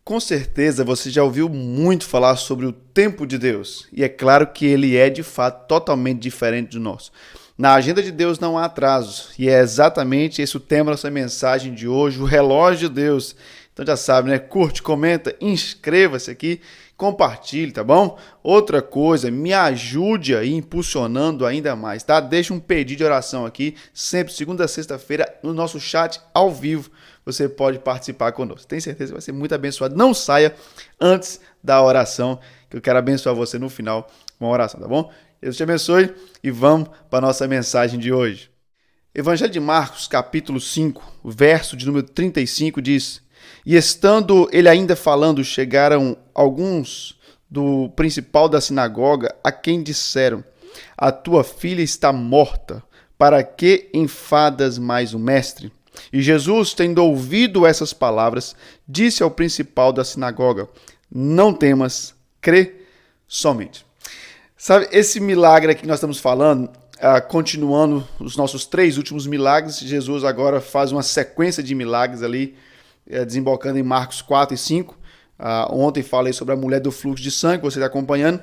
Com certeza você já ouviu muito falar sobre o tempo de Deus, e é claro que ele é de fato totalmente diferente do nosso. Na agenda de Deus não há atrasos, e é exatamente esse o tema dessa mensagem de hoje, o relógio de Deus. Então já sabe, né? Curte, comenta, inscreva-se aqui, compartilhe, tá bom? Outra coisa, me ajude aí impulsionando ainda mais, tá? Deixa um pedido de oração aqui, sempre segunda a sexta-feira, no nosso chat ao vivo. Você pode participar conosco. Tenho certeza que vai ser muito abençoado. Não saia antes da oração, que eu quero abençoar você no final com uma oração, tá bom? Deus te abençoe e vamos para a nossa mensagem de hoje. Evangelho de Marcos, capítulo 5, verso de número 35 diz: E estando ele ainda falando, chegaram alguns do principal da sinagoga, a quem disseram: A tua filha está morta, para que enfadas mais o mestre? E Jesus, tendo ouvido essas palavras, disse ao principal da sinagoga: Não temas, crê somente. Sabe, esse milagre aqui que nós estamos falando, continuando os nossos 3 últimos milagres, Jesus agora faz uma sequência de milagres ali, desembocando em Marcos 4 e 5. Ontem falei sobre a mulher do fluxo de sangue, você está acompanhando.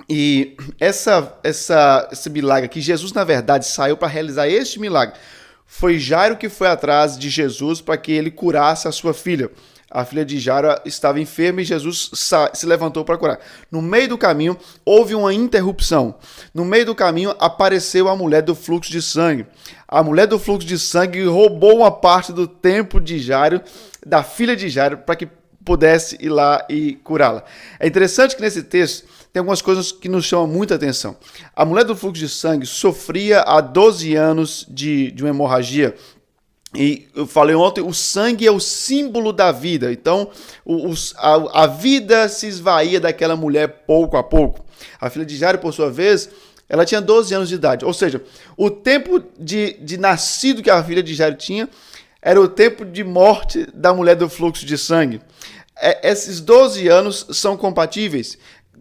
E esse milagre aqui, Jesus na verdade saiu para realizar este milagre. Foi Jairo que foi atrás de Jesus para que ele curasse a sua filha. A filha de Jairo estava enferma e Jesus se levantou para curar. No meio do caminho, houve uma interrupção. No meio do caminho, apareceu a mulher do fluxo de sangue. A mulher do fluxo de sangue roubou uma parte do tempo de Jairo, da filha de Jairo, para que pudesse ir lá e curá-la. É interessante que nesse texto tem algumas coisas que nos chamam muita atenção. A mulher do fluxo de sangue sofria há 12 anos de uma hemorragia. E eu falei ontem, o sangue é o símbolo da vida. Então, a vida se esvaía daquela mulher pouco a pouco. A filha de Jairo, por sua vez, ela tinha 12 anos de idade. Ou seja, o tempo de nascido que a filha de Jairo tinha era o tempo de morte da mulher do fluxo de sangue. Esses 12 anos são compatíveis.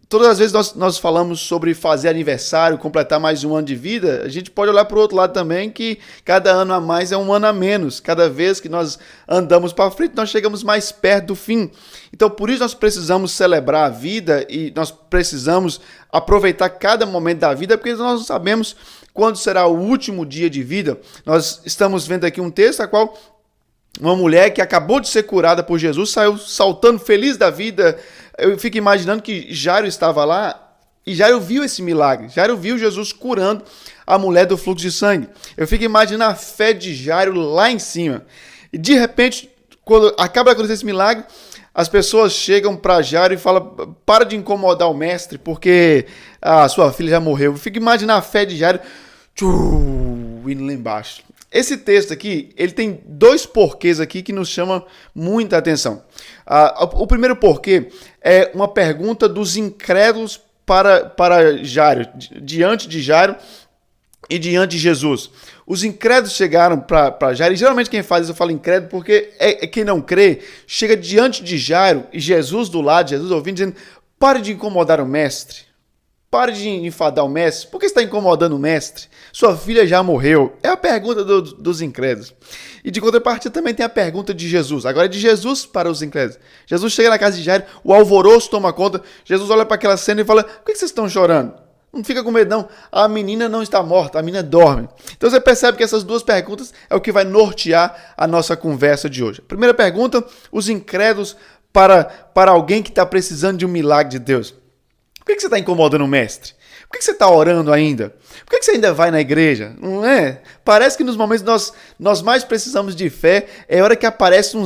Todas as vezes nós falamos sobre fazer aniversário, completar mais um ano de vida, a gente pode olhar para o outro lado também, que cada ano a mais é um ano a menos. Cada vez que nós andamos para frente, nós chegamos mais perto do fim. Então, por isso nós precisamos celebrar a vida e nós precisamos aproveitar cada momento da vida, porque nós não sabemos quando será o último dia de vida. Nós estamos vendo aqui um texto a qual uma mulher que acabou de ser curada por Jesus saiu saltando feliz da vida. Eu fico imaginando que Jairo estava lá e Jairo viu esse milagre. Jairo viu Jesus curando a mulher do fluxo de sangue. Eu fico imaginando a fé de Jairo lá em cima. E de repente, quando acaba de acontecer esse milagre, as pessoas chegam para Jairo e falam: para de incomodar o mestre, porque a sua filha já morreu. Eu fico imaginando a fé de Jairo indo lá embaixo. Esse texto aqui, ele tem 2 porquês aqui que nos chamam muita atenção. O primeiro porquê é uma pergunta dos incrédulos para Jairo, diante de Jairo e diante de Jesus. Os incrédulos chegaram para Jairo, e geralmente quem faz isso eu falo incrédulo porque é quem não crê, chega diante de Jairo e Jesus do lado, Jesus ouvindo, dizendo: pare de incomodar o mestre. Pare de enfadar o mestre. Por que você está incomodando o mestre? Sua filha já morreu. É a pergunta dos incrédulos. E de contrapartida também tem a pergunta de Jesus. Agora é de Jesus para os incrédulos. Jesus chega na casa de Jairo, o alvoroço toma conta. Jesus olha para aquela cena e fala: por que vocês estão chorando? Não fica com medo não. A menina não está morta, a menina dorme. Então você percebe que essas 2 perguntas é o que vai nortear a nossa conversa de hoje. Primeira pergunta, os incrédulos para alguém que está precisando de um milagre de Deus. Por que você está incomodando o mestre? Por que você está orando ainda? Por que você ainda vai na igreja? Não é? Parece que nos momentos nós mais precisamos de fé, é a hora que aparecem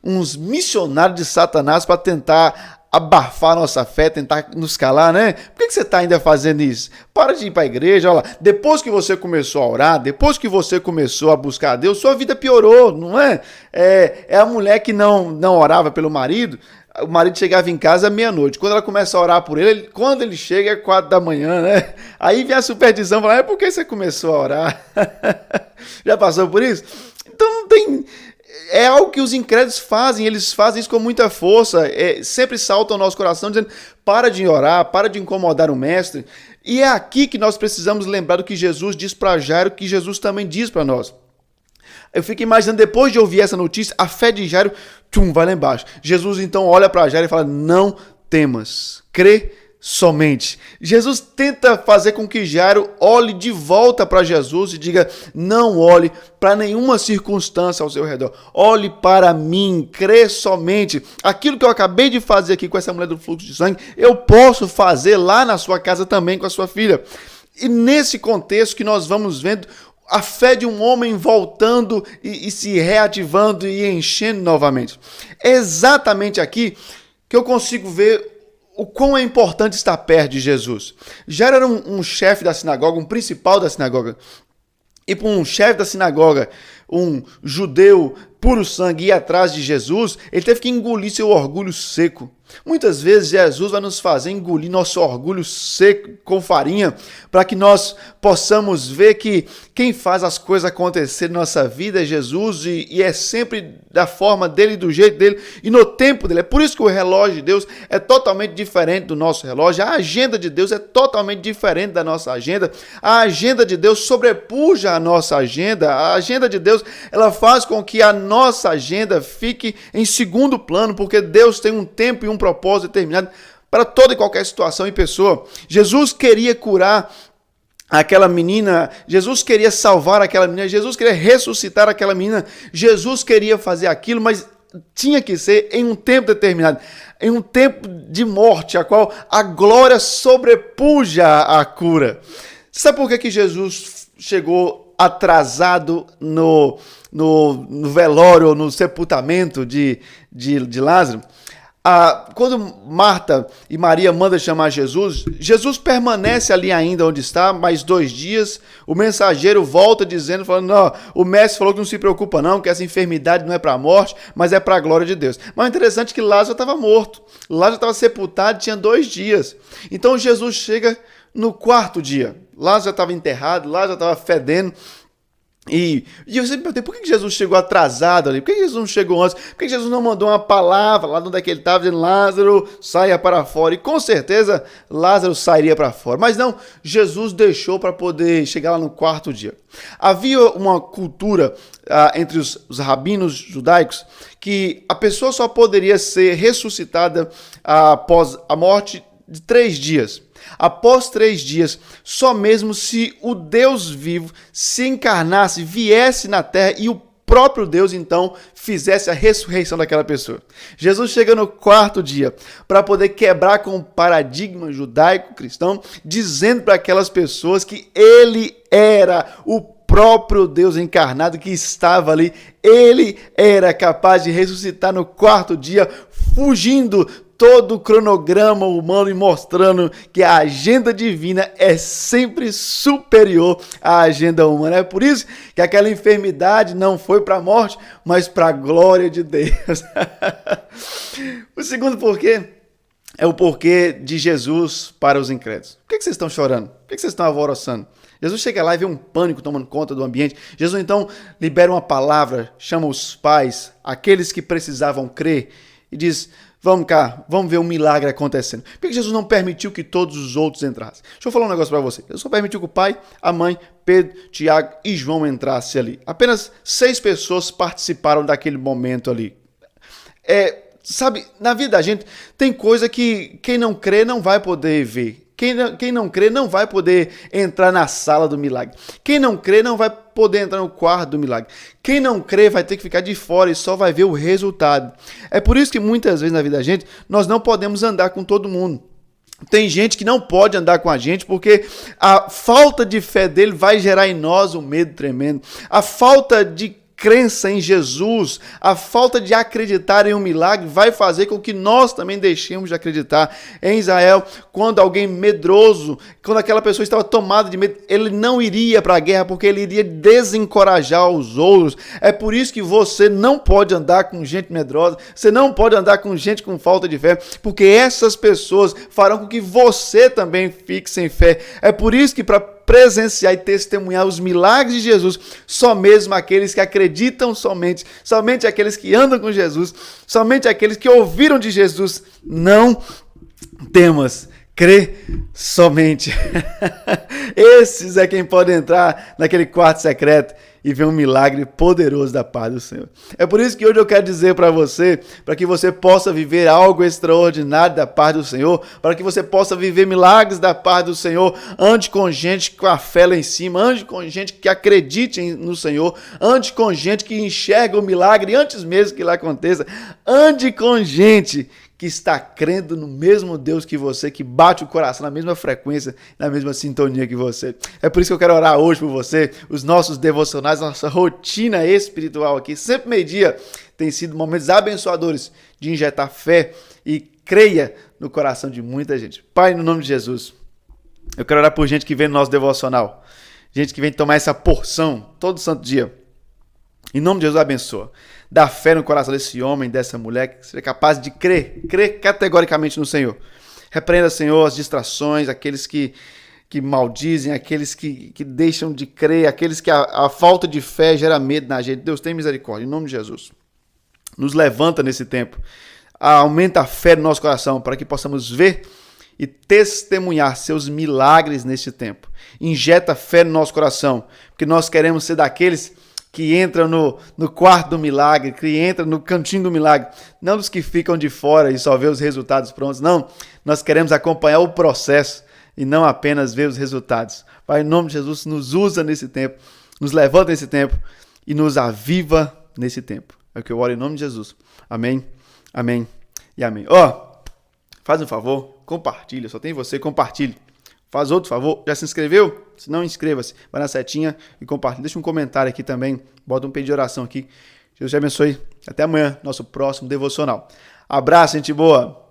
uns missionários de Satanás para tentar abafar a nossa fé, tentar nos calar, né? Por que você está ainda fazendo isso? Para de ir para a igreja, olha lá. Depois que você começou a orar, depois que você começou a buscar a Deus, sua vida piorou, não é? É a mulher que não orava pelo marido. O marido chegava em casa à meia-noite. Quando ela começa a orar por ele, quando ele chega é 4 da manhã, né? Aí vem a superstição, fala: por que você começou a orar? Já passou por isso? Então não tem... É algo que os incrédulos fazem, eles fazem isso com muita força, sempre saltam ao nosso coração dizendo: para de orar, para de incomodar o mestre. E é aqui que nós precisamos lembrar do que Jesus diz para Jairo, que Jesus também diz para nós. Eu fico imaginando, depois de ouvir essa notícia, a fé de Jairo, vai lá embaixo. Jesus então olha para Jairo e fala, não temas, crê somente. Jesus tenta fazer com que Jairo olhe de volta para Jesus e diga, não olhe para nenhuma circunstância ao seu redor. Olhe para mim, crê somente. Aquilo que eu acabei de fazer aqui com essa mulher do fluxo de sangue, eu posso fazer lá na sua casa também com a sua filha. E nesse contexto que nós vamos vendo a fé de um homem voltando e se reativando e enchendo novamente. É exatamente aqui que eu consigo ver o quão é importante estar perto de Jesus. Já era um chefe da sinagoga, um principal da sinagoga. E para um chefe da sinagoga, um judeu puro sangue, ir atrás de Jesus, ele teve que engolir seu orgulho seco. Muitas vezes Jesus vai nos fazer engolir nosso orgulho seco com farinha, para que nós possamos ver que quem faz as coisas acontecer na nossa vida é Jesus e é sempre da forma dele, do jeito dele e no tempo dele. É por isso que o relógio de Deus é totalmente diferente do nosso relógio. A agenda de Deus é totalmente diferente da nossa agenda. A agenda de Deus sobrepuja a nossa agenda. A agenda de Deus, ela faz com que a nossa agenda fique em segundo plano, porque Deus tem um tempo e um propósito determinado para toda e qualquer situação e pessoa. Jesus queria curar aquela menina, Jesus queria salvar aquela menina, Jesus queria ressuscitar aquela menina, Jesus queria fazer aquilo, mas tinha que ser em um tempo determinado, em um tempo de morte, a qual a glória sobrepuja a cura. Sabe por que Jesus chegou atrasado no velório, no sepultamento de Lázaro? Quando Marta e Maria mandam chamar Jesus, Jesus permanece ali ainda onde está, mais 2 dias. O mensageiro volta dizendo, falando, não, o mestre falou que não se preocupa não, que essa enfermidade não é para a morte, mas é para a glória de Deus. Mas o interessante é que Lázaro estava morto, Lázaro estava sepultado, tinha 2 dias. Então Jesus chega no 4º dia. Lázaro já estava enterrado, Lázaro estava fedendo. E eu sempre perguntei, por que Jesus chegou atrasado ali? Por que Jesus não chegou antes? Por que Jesus não mandou uma palavra lá onde é que ele estava, dizendo, Lázaro, saia para fora? E com certeza Lázaro sairia para fora. Mas não, Jesus deixou para poder chegar lá no 4º dia. Havia uma cultura entre os rabinos judaicos que a pessoa só poderia ser ressuscitada após a morte de 3 dias. Após 3 dias, só mesmo se o Deus vivo se encarnasse, viesse na terra e o próprio Deus, então, fizesse a ressurreição daquela pessoa. Jesus chega no 4º dia para poder quebrar com o paradigma judaico-cristão, dizendo para aquelas pessoas que ele era o próprio Deus encarnado que estava ali. Ele era capaz de ressuscitar no 4º dia, fugindo todo o cronograma humano e mostrando que a agenda divina é sempre superior à agenda humana. É por isso que aquela enfermidade não foi para a morte, mas para a glória de Deus. O segundo porquê é o porquê de Jesus para os incrédulos. Por que vocês estão chorando? Por que vocês estão alvoroçando? Jesus chega lá e vê um pânico tomando conta do ambiente. Jesus então libera uma palavra, chama os pais, aqueles que precisavam crer, e diz, vamos cá, vamos ver um milagre acontecendo. Por que Jesus não permitiu que todos os outros entrassem? Deixa eu falar um negócio para você. Jesus só permitiu que o pai, a mãe, Pedro, Tiago e João entrassem ali. Apenas 6 pessoas participaram daquele momento ali. Sabe, na vida da gente tem coisa que quem não crê não vai poder ver. Quem não crê não vai poder entrar na sala do milagre. Quem não crê não vai poder entrar no quarto do milagre. Quem não crê vai ter que ficar de fora e só vai ver o resultado. É por isso que muitas vezes na vida da gente nós não podemos andar com todo mundo. Tem gente que não pode andar com a gente porque a falta de fé dele vai gerar em nós um medo tremendo. A falta de crença em Jesus, a falta de acreditar em um milagre vai fazer com que nós também deixemos de acreditar. Em Israel, quando alguém medroso, quando aquela pessoa estava tomada de medo, ele não iria para a guerra porque ele iria desencorajar os outros. É por isso que você não pode andar com gente medrosa, você não pode andar com gente com falta de fé, porque essas pessoas farão com que você também fique sem fé. É por isso que para presenciar e testemunhar os milagres de Jesus, só mesmo aqueles que acreditam somente aqueles que andam com Jesus, somente aqueles que ouviram de Jesus, não temas, crê somente. Esses é quem pode entrar naquele quarto secreto e ver um milagre poderoso da parte do Senhor. É por isso que hoje eu quero dizer para você, para que você possa viver algo extraordinário da parte do Senhor, para que você possa viver milagres da parte do Senhor, ande com gente com a fé lá em cima, ande com gente que acredite no Senhor, ande com gente que enxerga o milagre antes mesmo que ele aconteça, ande com gente que está crendo no mesmo Deus que você, que bate o coração na mesma frequência, na mesma sintonia que você. É por isso que eu quero orar hoje por você. Os nossos devocionais, nossa rotina espiritual aqui, sempre meio-dia, tem sido momentos abençoadores de injetar fé e creia no coração de muita gente. Pai, no nome de Jesus, eu quero orar por gente que vem no nosso devocional, gente que vem tomar essa porção todo santo dia. Em nome de Jesus, abençoa. Dá fé no coração desse homem, dessa mulher, que seja capaz de crer categoricamente no Senhor. Repreenda, Senhor, as distrações, aqueles que maldizem, aqueles que deixam de crer, aqueles que a falta de fé gera medo na gente. Deus, tem misericórdia, em nome de Jesus. Nos levanta nesse tempo. Aumenta a fé no nosso coração, para que possamos ver e testemunhar seus milagres neste tempo. Injeta fé no nosso coração, porque nós queremos ser daqueles que entram no quarto do milagre, que entram no cantinho do milagre, não dos que ficam de fora e só vê os resultados prontos, não. Nós queremos acompanhar o processo e não apenas ver os resultados. Pai, em nome de Jesus, nos usa nesse tempo, nos levanta nesse tempo e nos aviva nesse tempo. É o que eu oro em nome de Jesus. Amém, amém e amém. Faz um favor, compartilha, só tem você, compartilhe. Faz outro favor, já se inscreveu? Se não, inscreva-se, vai na setinha e compartilha. Deixa um comentário aqui também, bota um pedido de oração aqui. Deus te abençoe. Até amanhã, nosso próximo devocional. Abraço, gente boa!